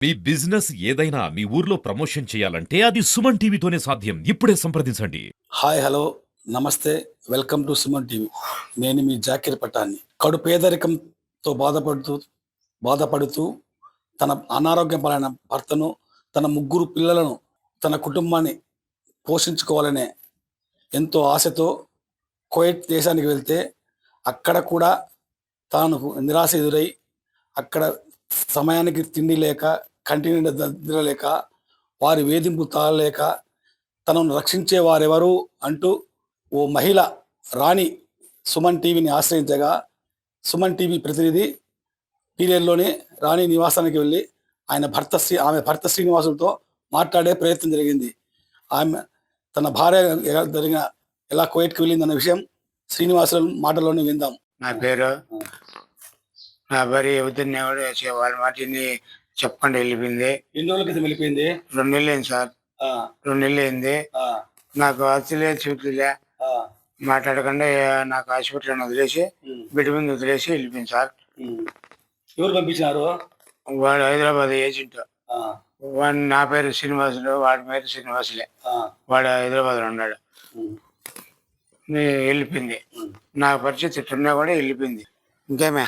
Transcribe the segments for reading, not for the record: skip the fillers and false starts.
మీ business ఏదైనా మీ ఊర్లో promotion చేయాలంటే అది సుమన్ టీవీతోనే సాధ్యం. ఇప్పుడే సంప్రదించండి. హాయ్ హలో నమస్తే, వెల్కమ్ టు సుమన్ టీవీ. నేను మీ జాకీర్ పఠాన్ని. కడు పేదరికంతో బాధపడుతూ తన అనారోగ్యం పాలైన భర్తను, తన ముగ్గురు పిల్లలను, తన కుటుంబాన్ని పోషించుకోవాలనే ఎంతో ఆశతో కువైట్ దేశానికి వెళ్తే అక్కడ కూడా తాను నిరాశ ఎదురై అక్కడ సమయానికి తిండి లేక, కంటి నిండా నిద్ర లేక, వారి వేధింపు తాళలేక తనను రక్షించే వారెవరు అంటూ ఓ మహిళ రాణి సుమన్ టీవీని ఆశ్రయించగా, సుమన్ టీవీ ప్రతినిధి పీరియడ్లోనే రాణి నివాసానికి వెళ్ళి ఆమె భర్త శ్రీనివాసులతో మాట్లాడే ప్రయత్నం జరిగింది. ఆమె తన భార్య ఎలా కువైట్కి వెళ్ళిందన్న విషయం శ్రీనివాసుల మాటలోనే విందాం. నా పేరు నా భార్య ఎవరిని వాళ్ళ మాటని చెప్పకుండా వెళ్ళిపోయింది. ఎన్ని రోజుల క్రితం వెళ్ళిపోయింది? 2 నెలలు అయింది సార్. 2 నెలలు అయింది. నాకు ఆస్తిలే చూపులే మాట్లాడకుండా నాకు హాస్పిటల్ వదిలేసి బిడ్డ మీద వదిలేసి వెళ్ళిపోయింది సార్. ఎవరు పంపించినారు? వాడు హైదరాబాద్ ఏజెంట్. వాడు నా పేరు శ్రీనివాసులు, వాడి పేరు శ్రీనివాసులే. వాడు హైదరాబాద్లో ఉన్నాడు. వెళ్ళిపోయింది. నా పరిస్థితి ఇట్టున్నా కూడా వెళ్ళిపోయింది. ఇంకేమే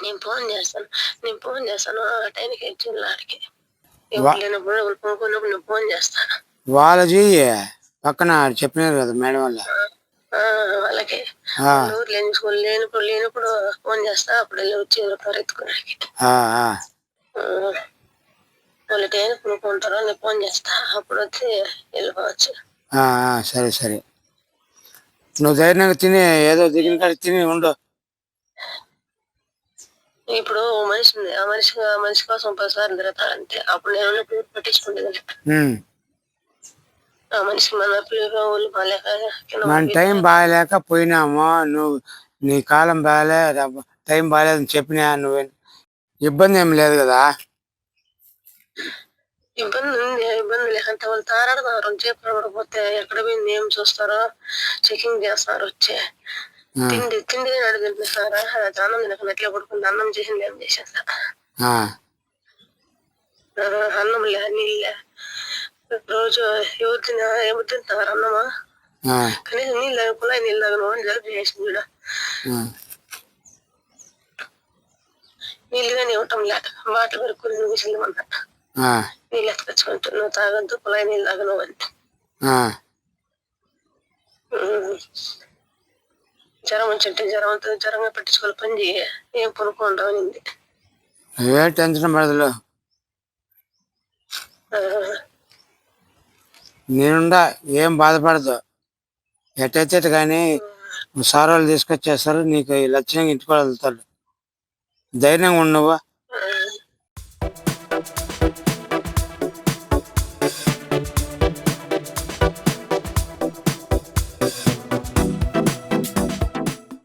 నేను ఫోన్ చేస్తాను ఆ టైంకి ఆడికి ఫోన్ చేస్తాను. వాళ్ళది పక్కన చెప్పినారు కదా మేడం వల్ల వాళ్ళకి లేనప్పుడు ఫోన్ చేస్తా, అప్పుడు వెళ్ళి వచ్చి ఎత్తుకోడానికి వాళ్ళు టైం కొనుక్కుంటారో నేను ఫోన్ చేస్తా, అప్పుడు వచ్చి వెళ్ళిపోవచ్చు. సరే సరే, నువ్వు ధైర్యంగా తిని ఏదో దిగిన కాడ తిని ఉండు. ఇప్పుడు మనిషి ఉంది, ఆ మనిషి కోసం 10 సార్లు తిరుగుతారంటే అప్పుడు నేను పట్టించుకుంటుంది. ఆ మనిషికి మన టైం బాగాలేక పోయినాము, నువ్వు నీ కాలం బాగాలే టైం బాగాలేదని చెప్పినా, నువ్వు ఇబ్బంది ఏం లేదు కదా? ఇబ్బంది ఉంది, ఇబ్బంది లేకంటే వాళ్ళు తారాడుతున్నారు. 2 చేపలు పడకపోతే ఎక్కడ పోయింది ఏం చూస్తారో చెకింగ్ చేస్తారు. వచ్చి తిండి అడిగింది సార్, అన్నం తినకుండా ఎట్లా పడుకుంది, అన్నం చేసింది ఏం చేసేస్తా, అన్నం లే నీళ్ళే రోజు ఎవరు తింటున్నారు అన్నమా, కనీసం నీళ్ళు కుళాయి నీళ్ళు తాగను అని జరుపు చేసింది చూడ. నీళ్ళు కానీ ఇవ్వటం లే, వాటర్ పెరుక్కుని విసిలిమన్నా నీళ్ళు ఎత్తుకొచ్చుకుంటూ నువ్వు తాగద్దు, కుళాయి నీళ్ళు తాగను అని. జ్వరం వచ్చింటే జ్వరంగా పెట్టించుకోవాలి, పని చేయ ఏం కొనుక్కోండి అనింది. టెన్షన్ పడదు, నేనుండా, ఏం బాధపడదు. ఎట్టయితే కానీ సార్ వాళ్ళు తీసుకొచ్చేస్తారు, నీకు లక్ష్యంగా ఇంటికి వెళ్తాడు. ధైర్యంగా ఉండవు.